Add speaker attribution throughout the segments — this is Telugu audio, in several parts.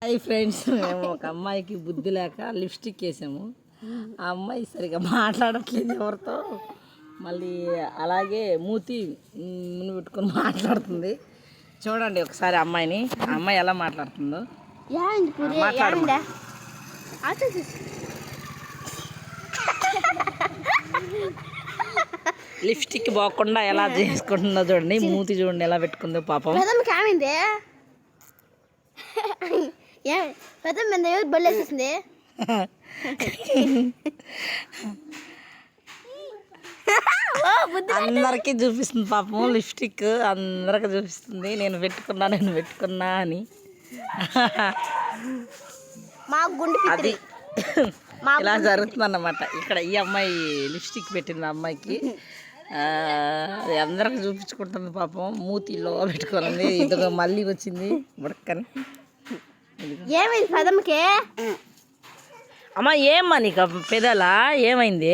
Speaker 1: హాయ్ ఫ్రెండ్స్, మేము ఒక అమ్మాయికి బుద్ధి లేక లిప్స్టిక్ వేసాము. ఆ అమ్మాయి సరిగా మాట్లాడట్లేదు ఎవరితో, మళ్ళీ అలాగే మూతి మును పెట్టుకొని మాట్లాడుతుంది. చూడండి ఒకసారి అమ్మాయిని, ఆ అమ్మాయి ఎలా మాట్లాడుతుందో. లిప్స్టిక్ పోకుండా ఎలా చేసుకుంటుందో చూడండి, మూతి చూడండి ఎలా పెట్టుకుందో పాపం.
Speaker 2: బల్లేసింది
Speaker 1: అందరికీ చూపిస్తుంది పాపం. లిప్స్టిక్ అందరికి చూపిస్తుంది, నేను పెట్టుకున్నా అని. అది ఇలా జరుగుతుంది అన్నమాట. ఇక్కడ ఈ అమ్మాయి లిప్స్టిక్ పెట్టింది అమ్మాయికి, అది అందరికి చూపించుకుంటుంది పాపం. మూతిలో పెట్టుకున్నది. ఇదిగో మళ్ళీ వచ్చింది బుడక్కని.
Speaker 2: ఏమైంది పదమ్మకి?
Speaker 1: అమ్మా ఏమ్మా నీకు పెదలా ఏమైంది?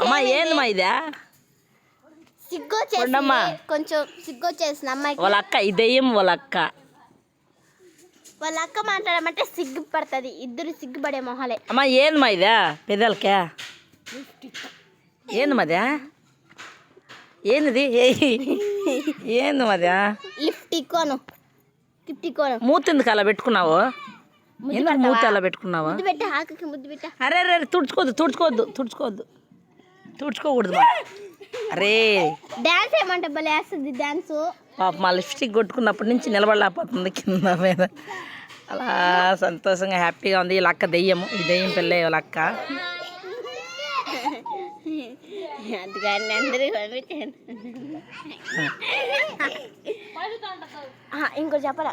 Speaker 1: అమ్మా ఏందమ్మా ఇదా?
Speaker 2: సిగ్గొచ్చేసింది, కొంచెం సిగ్గొచ్చేసింది అమ్మాయికి.
Speaker 1: వాళ్ళ అక్క ఇదేం వాళ్ళ అక్క
Speaker 2: మాట్లాడమంటే సిగ్గు పడుతుంది. ఇద్దరు సిగ్గుపడే మొహాలే.
Speaker 1: అమ్మా ఏందమ్మా ఇదా పెదలకే? ఏందమ్మా ఏంది? ఏందమ్మా
Speaker 2: లిప్టిక్
Speaker 1: మూతి ఎందుకు అలా పెట్టుకున్నావు? ఎందుకు మూతి అలా పెట్టుకున్నావు? అరే అరే తుడుచుకోకూడదు. అరే
Speaker 2: డాన్స్ ఏమంటే భలే వేస్తుంది డాన్స్.
Speaker 1: పాప మా లిప్స్టిక్ కొట్టుకున్నప్పటి నుంచి నిలబడలేకపోతుంది కింద మీద. అలా సంతోషంగా హ్యాపీగా ఉంది. వీళ్ళ అక్క దెయ్యము, ఈ దెయ్యం పిల్ల వాళ్ళ అక్క.
Speaker 2: ఇంకో చెప్పరా,